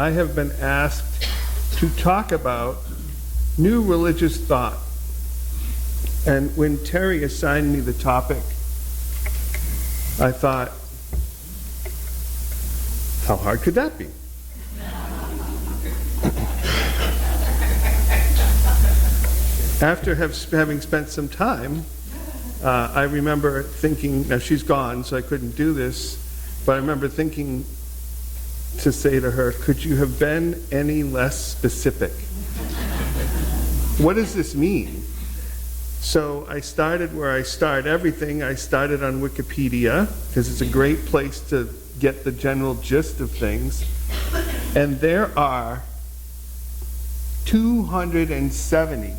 I have been asked to talk about new religious thought. And when Terry assigned me the topic, I thought, how hard could that be? After having spent some time, I remember thinking, now she's gone, so I couldn't do this, but I remember thinking to say to her, could you have been any less specific? What does this mean? So I started where I start everything. I started on Wikipedia, because it's a great place to get the general gist of things. And there are 270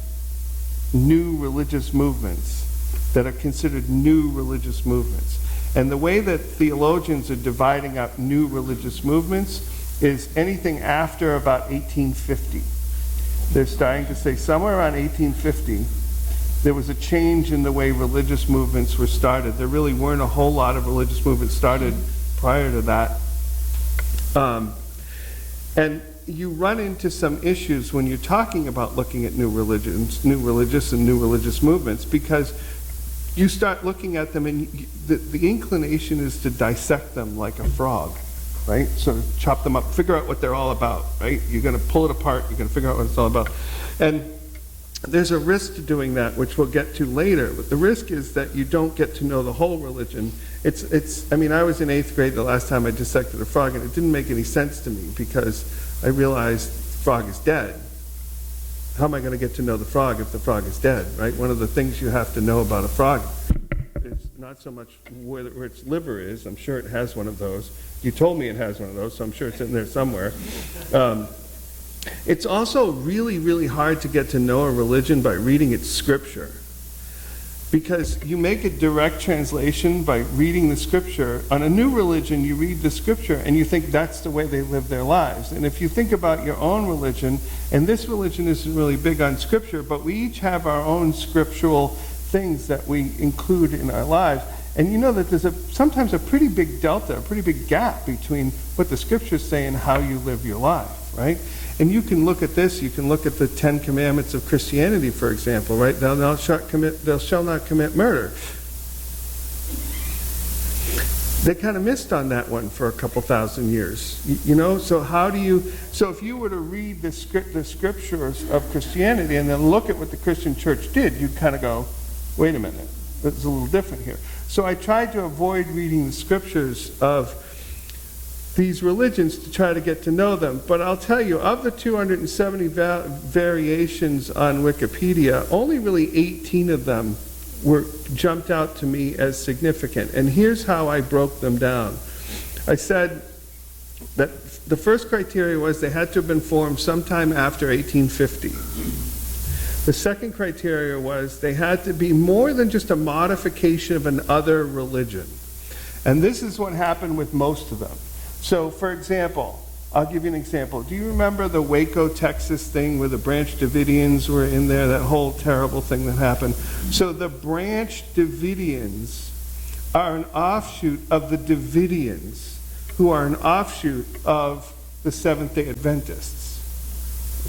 new religious movements that are considered new religious movements. And the way that theologians are dividing up new religious movements is anything after about 1850. They're starting to say somewhere around 1850, there was a change in the way religious movements were started. There really weren't a whole lot of religious movements started prior to that. And you run into some issues when you're talking about looking at new religions, new religious movements, because you start looking at them and the inclination is to dissect them like a frog, right? So chop them up, figure out what they're all about, right? You're going to pull it apart, you're going to figure out what it's all about. And there's a risk to doing that, which we'll get to later, but the risk is that you don't get to know the whole religion. I mean, I was in 8th grade the last time I dissected a frog, and it didn't make any sense to me because I realized the frog is dead. How am I going to get to know the frog if the frog is dead, right? One of the things you have to know about a frog is not so much where its liver is. I'm sure it has one of those. You told me it has one of those, so I'm sure it's in there somewhere. It's also really, really hard to get to know a religion by reading its scripture. Because you make a direct translation by reading the scripture. On a new religion, you read the scripture and you think that's the way they live their lives. And if you think about your own religion, and this religion isn't really big on scripture, but we each have our own scriptural things that we include in our lives. And you know that there's sometimes a pretty big delta, a pretty big gap between what the scriptures say and how you live your life, right? And you can look at this, you can look at the 10 Commandments of Christianity, for example, right? Thou shalt not commit murder. They kind of missed on that one for a couple thousand years, you know? So if you were to read the scriptures of Christianity and then look at what the Christian church did, you'd kind of go, wait a minute, it's a little different here. So I tried to avoid reading the scriptures of these religions to try to get to know them. But I'll tell you, of the 270 variations on Wikipedia, only really 18 of them jumped out to me as significant. And here's how I broke them down. I said that the first criteria was they had to have been formed sometime after 1850. The second criteria was they had to be more than just a modification of another religion. And this is what happened with most of them. So, for example, I'll give you an example. Do you remember the Waco, Texas thing where the Branch Davidians were in there, that whole terrible thing that happened? So the Branch Davidians are an offshoot of the Davidians, who are an offshoot of the Seventh-day Adventists.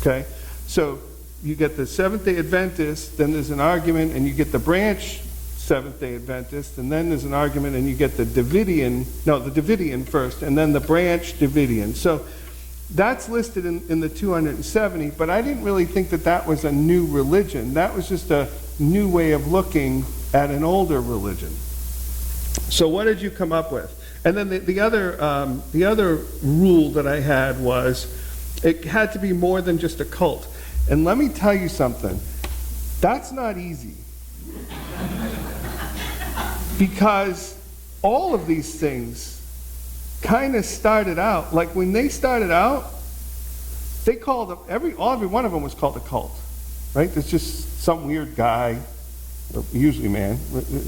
Okay? So you get the Seventh-day Adventists, then there's an argument, and you get the Branch Seventh-day Adventist, and then there's an argument and you get the Davidian first, and then the Branch Davidian. So that's listed in the 270, but I didn't really think that that was a new religion. That was just a new way of looking at an older religion. So what did you come up with? And then the other rule that I had was it had to be more than just a cult. And let me tell you something, that's not easy. Because all of these things kind of started out, like when they started out, they called them, every one of them was called a cult, right? There's just some weird guy, usually man,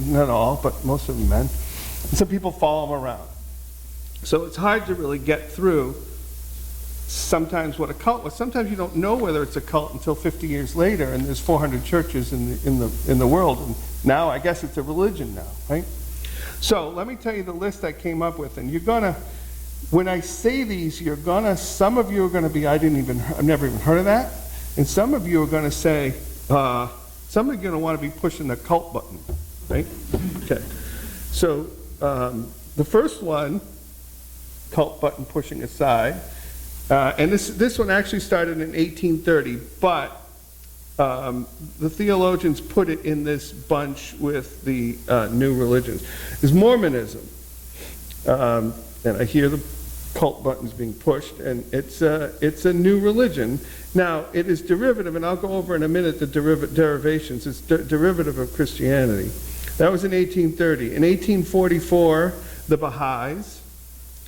not all, but most of them men. And some people follow him around. So it's hard to really get through sometimes what a cult was. Sometimes you don't know whether it's a cult until 50 years later, and there's 400 churches in the world, and now I guess it's a religion now, right? So let me tell you the list I came up with, and you're gonna when I say these, some of you are gonna be, I've never even heard of that. And some of you are gonna say, some of you are gonna wanna be pushing the cult button, right? Okay, so the first one, cult button pushing aside, and this one actually started in 1830, but the theologians put it in this bunch with the new religions. Is Mormonism, and I hear the cult buttons being pushed, and it's a new religion. Now, it is derivative, and I'll go over in a minute the derivations. It's derivative of Christianity. That was in 1830. In 1844, the Baha'is.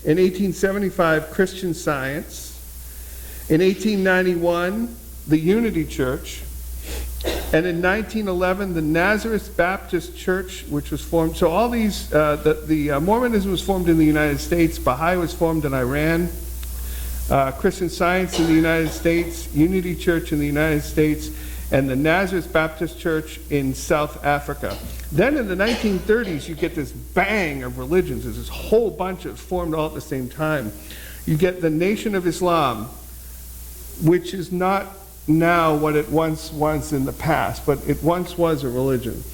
In 1875, Christian Science. In 1891, the Unity Church. And in 1911, the Nazareth Baptist Church, which was formed. So all these, Mormonism was formed in the United States. Baha'i was formed in Iran. Christian Science in the United States. Unity Church in the United States. And the Nazareth Baptist Church in South Africa. Then in the 1930s, you get this bang of religions. There's this whole bunch of formed all at the same time. You get the Nation of Islam, which is not now what it once was in the past, but it once was a religion.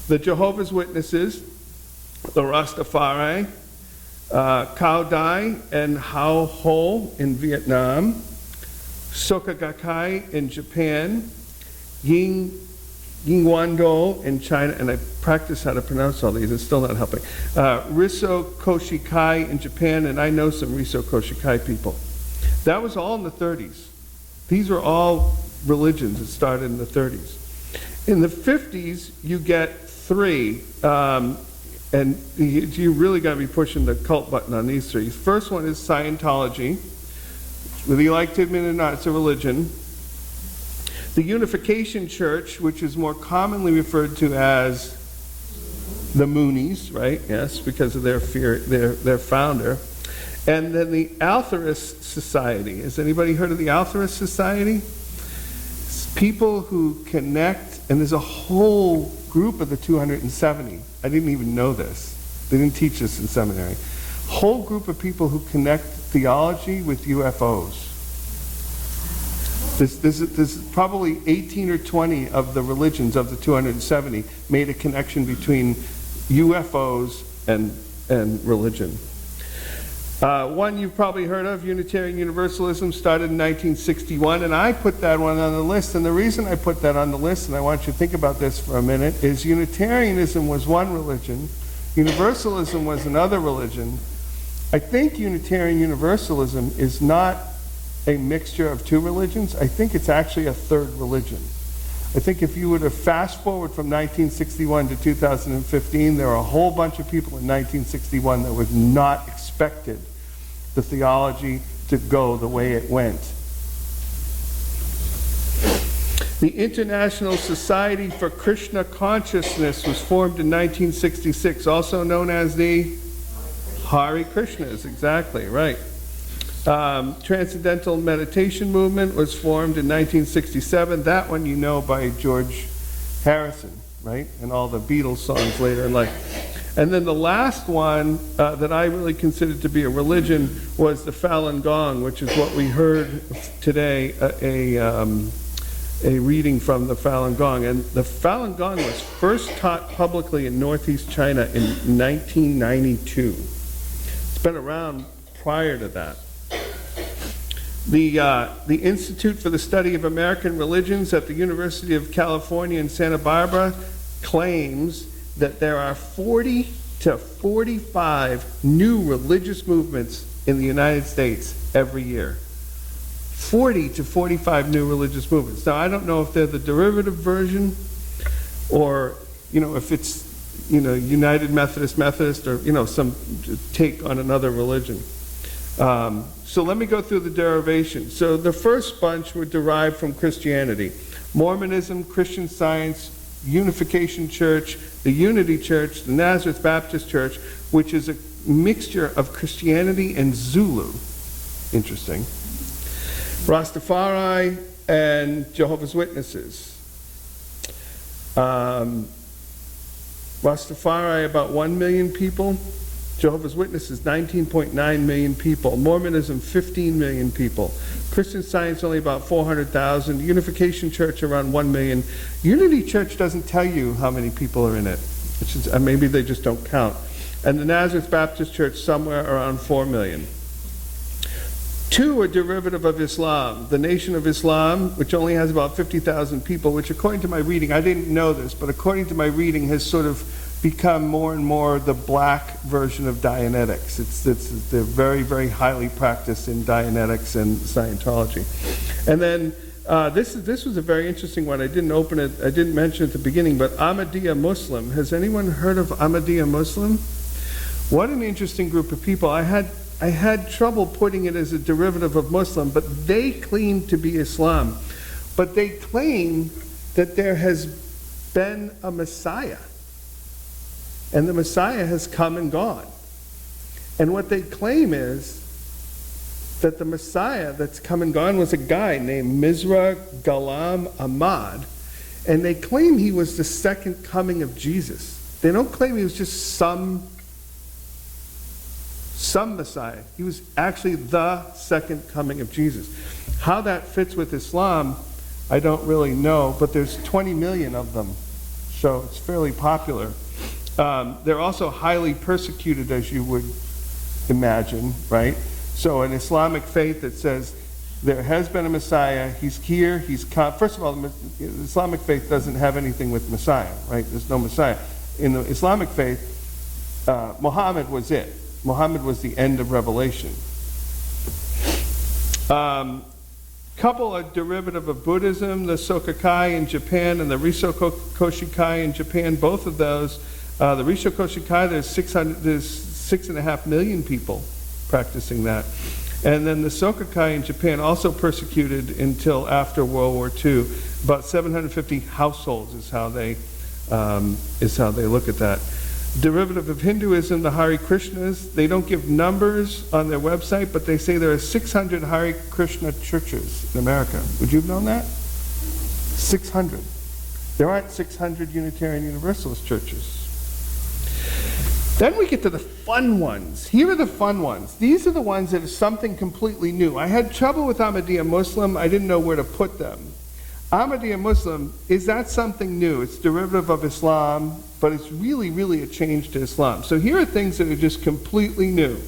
The Jehovah's Witnesses, the Rastafari, Cao Dai and Hao Ho in Vietnam, Soka Gakkai in Japan, Yingwando in China, and I practice how to pronounce all these, it's still not helping. Riso Koshikai in Japan, and I know some Riso Koshikai people. That was all in the 30s. These are all religions that started in the 30s. In the 50s, you get three, and you really got to be pushing the cult button on these three. First one is Scientology. Whether you like to admit it or not, it's a religion. The Unification Church, which is more commonly referred to as the Moonies, right? Yes, because of their founder. And then the Altruist Society. Has anybody heard of the Altruist Society? It's people who connect, and there's a whole group of the 270. I didn't even know this. They didn't teach this in seminary. Whole group of people who connect theology with UFOs. There's probably 18 or 20 of the religions of the 270 made a connection between UFOs and religion. One you've probably heard of, Unitarian Universalism, started in 1961, and I put that one on the list. And the reason I put that on the list, and I want you to think about this for a minute, is Unitarianism was one religion, Universalism was another religion. I think Unitarian Universalism is not a mixture of two religions. I think it's actually a third religion. I think if you were to fast forward from 1961 to 2015, there are a whole bunch of people in 1961 that would not expected the theology to go the way it went. The International Society for Krishna Consciousness was formed in 1966, also known as the Hare Krishnas, exactly, right. Transcendental Meditation Movement was formed in 1967. That one you know by George Harrison, right? And all the Beatles songs later in life. And then the last one that I really considered to be a religion was the Falun Gong, which is what we heard today, a reading from the Falun Gong. And the Falun Gong was first taught publicly in Northeast China in 1992. It's been around prior to that. The Institute for the Study of American Religions at the University of California in Santa Barbara claims that there are 40 to 45 new religious movements in the United States every year. 40 to 45 new religious movements. Now, I don't know if they're the derivative version or, if it's, United Methodist or, some take on another religion. So let me go through the derivation. So the first bunch were derived from Christianity. Mormonism, Christian Science, Unification Church, the Unity Church, the Nazareth Baptist Church, which is a mixture of Christianity and Zulu. Interesting. Rastafari and Jehovah's Witnesses. Rastafari, about 1 million people. Jehovah's Witnesses, 19.9 million people. Mormonism, 15 million people. Christian Science, only about 400,000. Unification Church, around 1 million. Unity Church doesn't tell you how many people are in it. Maybe they just don't count. And the Nazareth Baptist Church, somewhere around 4 million. Two are derivative of Islam. The Nation of Islam, which only has about 50,000 people, which according to my reading, I didn't know this, but according to my reading has sort of become more and more the black version of Dianetics. They're very, very highly practiced in Dianetics and Scientology. And then this was a very interesting one. I didn't mention it at the beginning, but Ahmadiyya Muslim. Has anyone heard of Ahmadiyya Muslim? What an interesting group of people. I had trouble putting it as a derivative of Muslim, but they claim to be Islam. But they claim that there has been a Messiah. And the Messiah has come and gone. And what they claim is that the Messiah that's come and gone was a guy named Mirza Ghulam Ahmad. And they claim he was the second coming of Jesus. They don't claim he was just some Messiah. He was actually the second coming of Jesus. How that fits with Islam, I don't really know, but there's 20 million of them. So it's fairly popular. They're also highly persecuted, as you would imagine, right? So an Islamic faith that says there has been a Messiah, he's here, he's come. First of all, the Islamic faith doesn't have anything with Messiah, right? There's no Messiah. In the Islamic faith, Muhammad was it. Muhammad was the end of Revelation. Couple are derivative of Buddhism, the Soka-kai in Japan and the Risho-koshi-kai in Japan. Both of those. The Risho-koshi-kai, there's 6.5 million people practicing that. And then the Soka-kai in Japan, also persecuted until after World War II. About 750 households is how they look at that. Derivative of Hinduism, the Hare Krishnas, they don't give numbers on their website, but they say there are 600 Hare Krishna churches in America. Would you have known that? 600. There aren't 600 Unitarian Universalist churches. Then we get to the fun ones. Here are the fun ones. These are the ones that are something completely new. I had trouble with Ahmadiyya Muslim. I didn't know where to put them. Ahmadiyya Muslim, is that something new? It's derivative of Islam, but it's really, really a change to Islam. So here are things that are just completely new.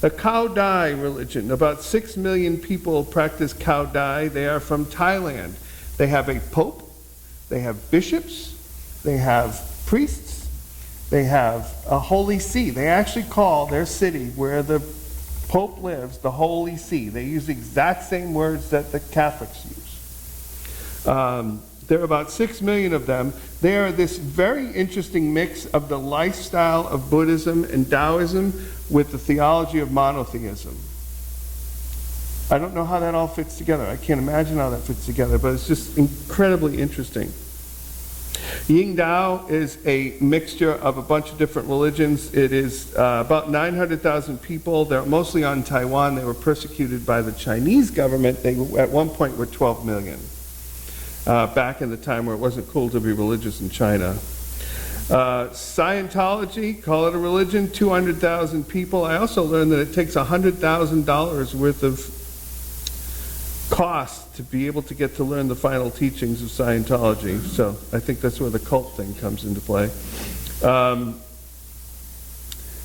The Cao Dai religion. About 6 million people practice Cao Dai. They are from Thailand. They have a pope. They have bishops. They have priests. They have a holy see. They actually call their city where the Pope lives the Holy See. They use the exact same words that the Catholics use. There are about 6 million of them. They are this very interesting mix of the lifestyle of Buddhism and Taoism with the theology of monotheism. I don't know how that all fits together. I can't imagine how that fits together, but it's just incredibly interesting. Ying Dao is a mixture of a bunch of different religions. It is about 900,000 people. They're mostly on Taiwan. They were persecuted by the Chinese government. They at one point were 12 million. Back in the time where it wasn't cool to be religious in China. Scientology, call it a religion, 200,000 people. I also learned that it takes $100,000 worth of cost to be able to get to learn the final teachings of Scientology. So I think that's where the cult thing comes into play.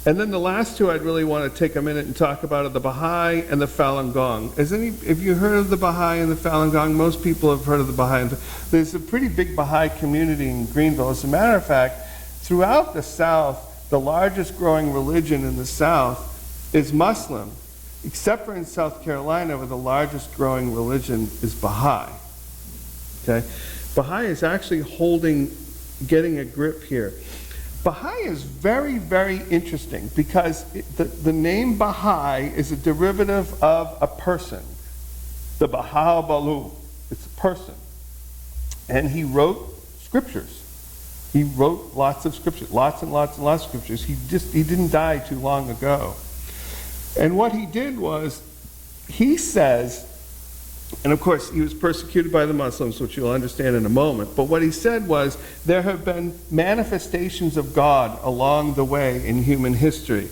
And then the last two I'd really want to take a minute and talk about are the Baha'i and the Falun Gong. Have you heard of the Baha'i and the Falun Gong? Most people have heard of the Baha'i. There's a pretty big Baha'i community in Greenville. As a matter of fact, throughout the South, the largest growing religion in the South is Muslim, except for in South Carolina, where the largest growing religion is Baha'i. Okay? Baha'i is actually getting a grip here. Baha'i is very, very interesting because the name Baha'i is a derivative of a person, the Baha'u'llah. It's a person. And he wrote scriptures. He wrote lots of scriptures, lots and lots and lots of scriptures. He didn't die too long ago. And what he did was, he says, and of course he was persecuted by the Muslims, which you'll understand in a moment, but what he said was, there have been manifestations of God along the way in human history.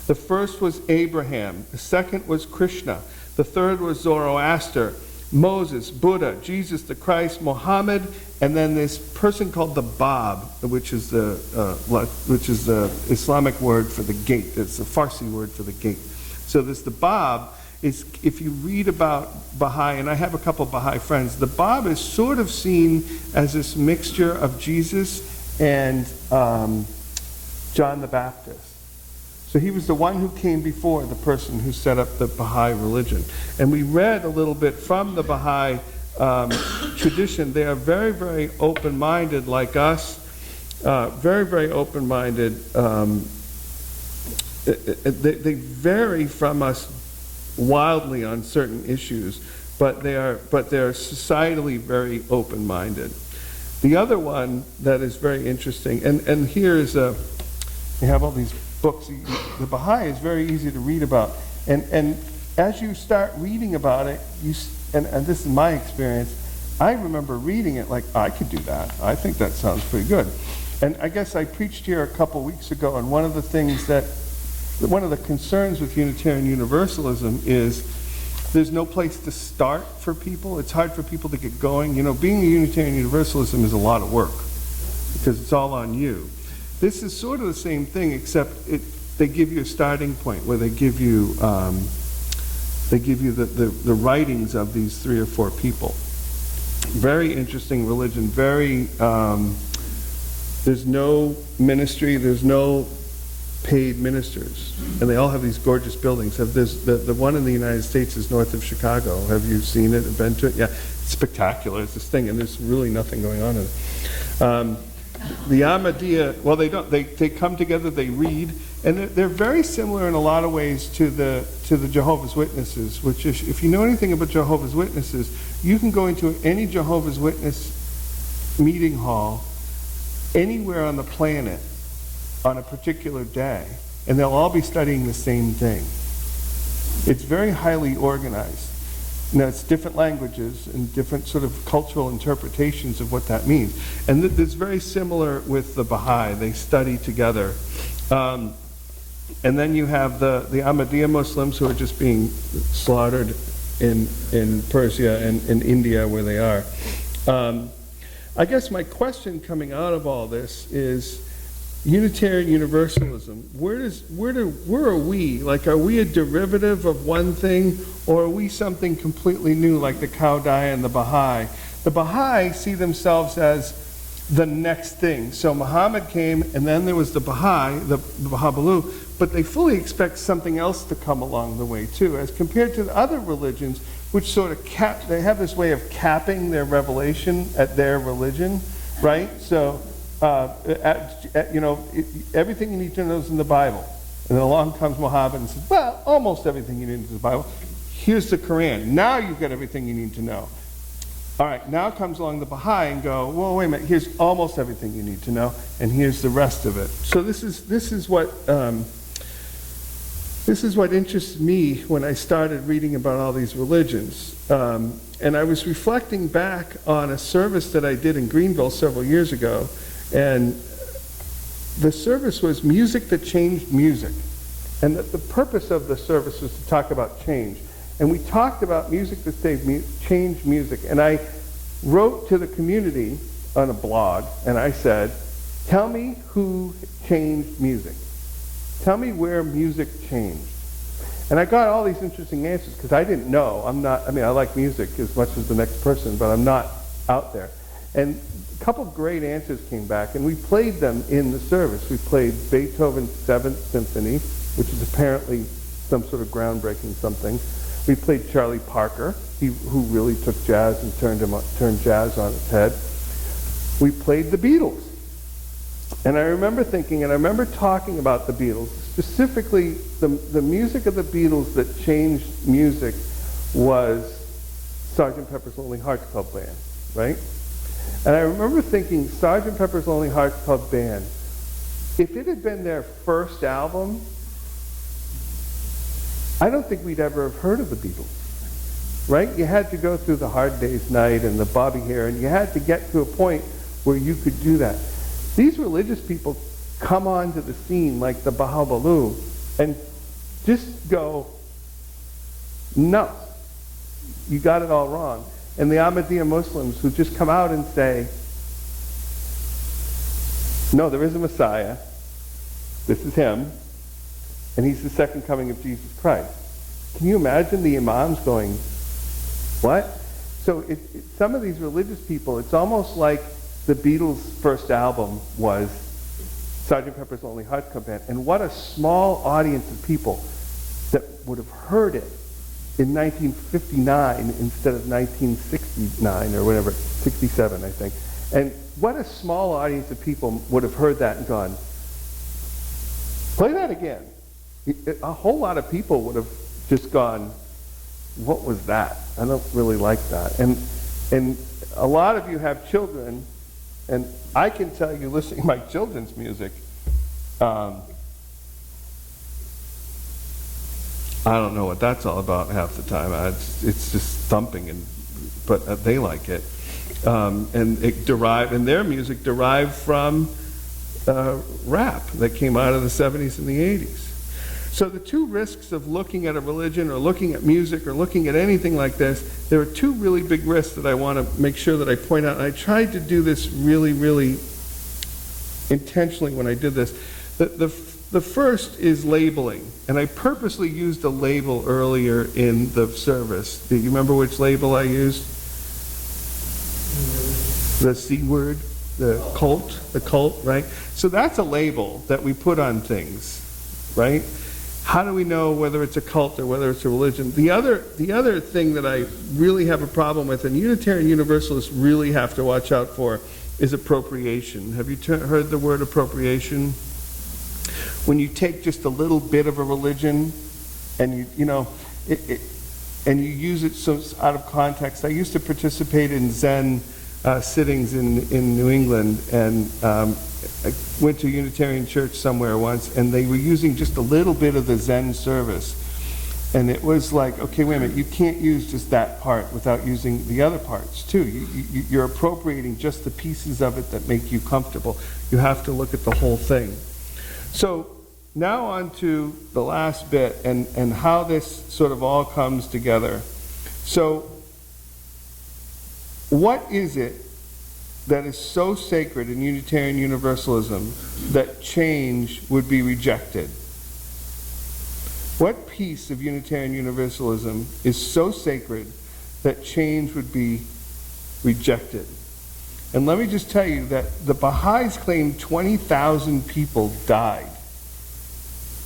The first was Abraham. The second was Krishna. The third was Zoroaster, Moses, Buddha, Jesus the Christ, Muhammad, and then this person called the Bab, which is the Islamic word for the gate. It's the Farsi word for the gate. So this the Bab is, if you read about Baha'i, and I have a couple Baha'i friends, the Bab is sort of seen as this mixture of Jesus and John the Baptist. So he was the one who came before the person who set up the Baha'i religion. And we read a little bit from the Baha'i tradition. They are very, very open-minded like us, very, very open-minded. They vary from us wildly on certain issues, but they're societally very open-minded. The other one that is very interesting, and here is you have all these books. The Baha'i is very easy to read about, and as you start reading about it, and this is my experience, I remember reading it like, I could do that. I think that sounds pretty good. And I guess I preached here a couple weeks ago, and one of the concerns with Unitarian Universalism is there's no place to start for people. It's hard for people to get going. You know, being a Unitarian Universalism is a lot of work because it's all on you. This is sort of the same thing, except they give you a starting point where they give you the writings of these 3 or 4 people. Very interesting religion. Very there's no ministry. There's no paid ministers, and they all have these gorgeous buildings. The one in the United States is north of Chicago. Have you seen it and been to it? Yeah, it's spectacular. It's this thing, and there's really nothing going on in it. The Ahmadiyya, well, they don't. They come together. They read, and they're very similar in a lot of ways to the Jehovah's Witnesses. Which, if you know anything about Jehovah's Witnesses, you can go into any Jehovah's Witness meeting hall anywhere on the planet on a particular day, and they'll all be studying the same thing. It's very highly organized. Now, it's different languages and different sort of cultural interpretations of what that means. And it's very similar with the Baha'i. They study together. And then you have the Ahmadiyya Muslims who are just being slaughtered in Persia and in India where they are. I guess my question coming out of all this is, Unitarian Universalism, where are we? Like, are we a derivative of one thing, or are we something completely new, like the Kaudai and the Baha'i? The Baha'i see themselves as the next thing. So Muhammad came, and then there was the Baha'i, the Baha'u'llah, but they fully expect something else to come along the way too, as compared to the other religions, which sort of they have this way of capping their revelation at their religion, right? So, everything you need to know is in the Bible. And then along comes Muhammad and says, well, almost everything you need is in the Bible. Here's the Quran. Now you've got everything you need to know. All right, now comes along the Baha'i and go, well, wait a minute, here's almost everything you need to know, and here's the rest of it. So this is what interests me when I started reading about all these religions. And I was reflecting back on a service that I did in Greenville several years ago, and the service was music that changed music. And the purpose of the service was to talk about change. And we talked about music that changed music. And I wrote to the community on a blog, and I said, tell me who changed music. Tell me where music changed. And I got all these interesting answers, because I didn't know. I like music as much as the next person, but I'm not out there. And a couple of great answers came back, and we played them in the service. We played Beethoven's 7th Symphony, which is apparently some sort of groundbreaking something. We played Charlie Parker, who really took jazz and turned jazz on its head. We played the Beatles. And I remember thinking, and I remember talking about the Beatles, specifically the music of the Beatles that changed music was Sgt. Pepper's Lonely Hearts Club Band, right? And I remember thinking, Sgt. Pepper's Lonely Hearts Club Band, if it had been their first album, I don't think we'd ever have heard of the Beatles, right? You had to go through the Hard Day's Night and the Bobby Hare, and you had to get to a point where you could do that. These religious people come onto the scene like the Baha'u'llah, and just go, no, you got it all wrong. And the Ahmadiyya Muslims who just come out and say, no, there is a Messiah, this is him, and he's the second coming of Jesus Christ. Can you imagine the imams going, what? So some of these religious people, it's almost like the Beatles' first album was Sgt. Pepper's Lonely Hearts Club Band, and what a small audience of people that would have heard it in 1959 instead of 1969 or whatever, 67 I think. And what a small audience of people would have heard that and gone, play that again. A whole lot of people would have just gone, what was that? I don't really like that. And a lot of you have children, and I can tell you, listening to my children's music, I don't know what that's all about half the time. It's just thumping, but they like it. And their music derived from rap that came out of the 70s and the 80s. So the two risks of looking at a religion or looking at music or looking at anything like this, there are two really big risks that I want to make sure that I point out. And I tried to do this really, really intentionally when I did this. The first is labeling. And I purposely used a label earlier in the service. Do you remember which label I used? The C word, the cult, right? So that's a label that we put on things, right? How do we know whether it's a cult or whether it's a religion? The other thing that I really have a problem with, and Unitarian Universalists really have to watch out for, is appropriation. Have you heard the word appropriation? When you take just a little bit of a religion and and you use it so it's out of context. I used to participate in Zen sittings in New England, and I went to a Unitarian church somewhere once, and they were using just a little bit of the Zen service. And it was like, okay, wait a minute, you can't use just that part without using the other parts too. You're appropriating just the pieces of it that make you comfortable. You have to look at the whole thing. So now on to the last bit and how this sort of all comes together. So what is it that is so sacred in Unitarian Universalism that change would be rejected? What piece of Unitarian Universalism is so sacred that change would be rejected? And let me just tell you that the Baha'is claim 20,000 people died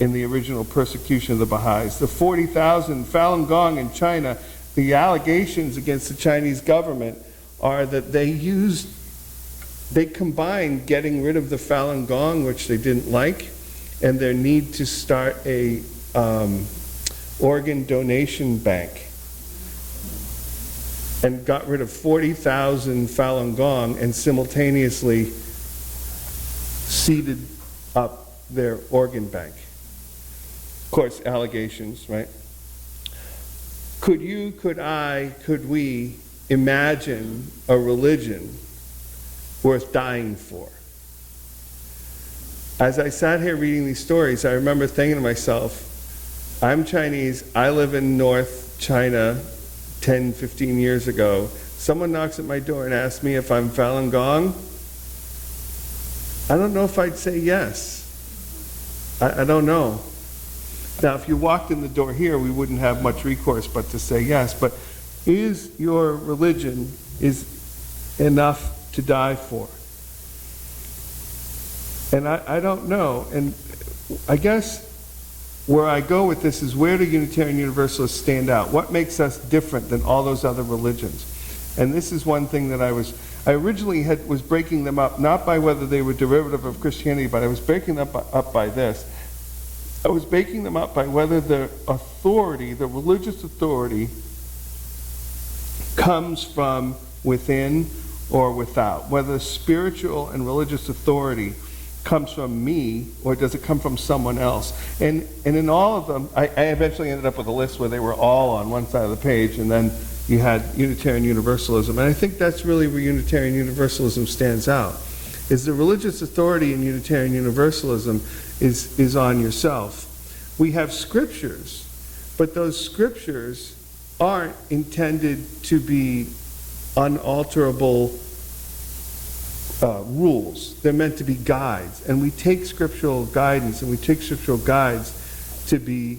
in the original persecution of the Baha'is. The 40,000 Falun Gong in China, the allegations against the Chinese government are that they combined getting rid of the Falun Gong, which they didn't like, and their need to start a organ donation bank, and got rid of 40,000 Falun Gong and simultaneously seeded up their organ bank. Of course, allegations, right? Could you, could I, could we imagine a religion worth dying for? As I sat here reading these stories, I remember thinking to myself, I'm Chinese, I live in North China 10, 15 years ago. Someone knocks at my door and asks me if I'm Falun Gong. I don't know if I'd say yes. I don't know. Now, if you walked in the door here, we wouldn't have much recourse but to say yes. But is your religion is enough to die for? And I don't know. And I guess where I go with this is, where do Unitarian Universalists stand out? What makes us different than all those other religions? And this is one thing that I originally was breaking them up, not by whether they were derivative of Christianity, but I was breaking them up by this. I was breaking them up by whether the authority, the religious authority, comes from within or without. Whether spiritual and religious authority comes from me, or does it come from someone else? And in all of them, I eventually ended up with a list where they were all on one side of the page, and then you had Unitarian Universalism. And I think that's really where Unitarian Universalism stands out, is the religious authority in Unitarian Universalism is on yourself. We have scriptures, but those scriptures aren't intended to be unalterable rules. They're meant to be guides. And we take scriptural guidance and we take scriptural guides to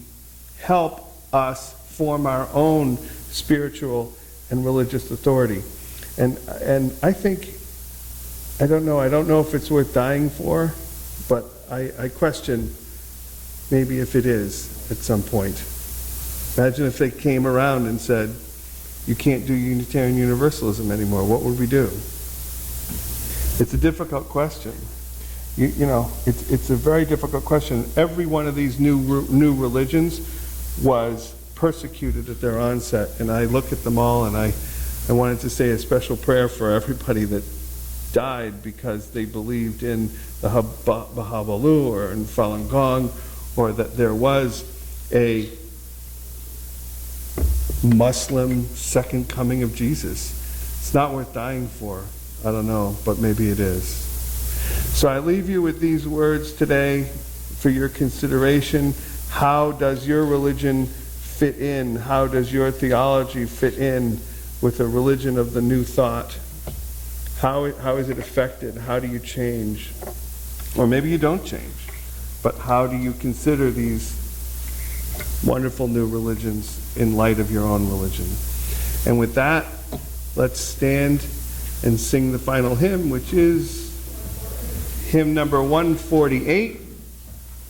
help us form our own spiritual and religious authority. And I think, I don't know if it's worth dying for, but I question maybe if it is at some point. Imagine if they came around and said, you can't do Unitarian Universalism anymore. What would we do? It's a difficult question. You know, it's a very difficult question. Every one of these new religions was persecuted at their onset, and I look at them all and I wanted to say a special prayer for everybody that died because they believed in the Baha'u'llah or in Falun Gong, or that there was a Muslim second coming of Jesus. It's not worth dying for. I don't know, but maybe it is. So I leave you with these words today for your consideration. How does your religion fit in? How does your theology fit in with a religion of the new thought? How is it affected? How do you change? Or maybe you don't change, but how do you consider these wonderful new religions in light of your own religion? And with that, let's stand and sing the final hymn, which is hymn number 148.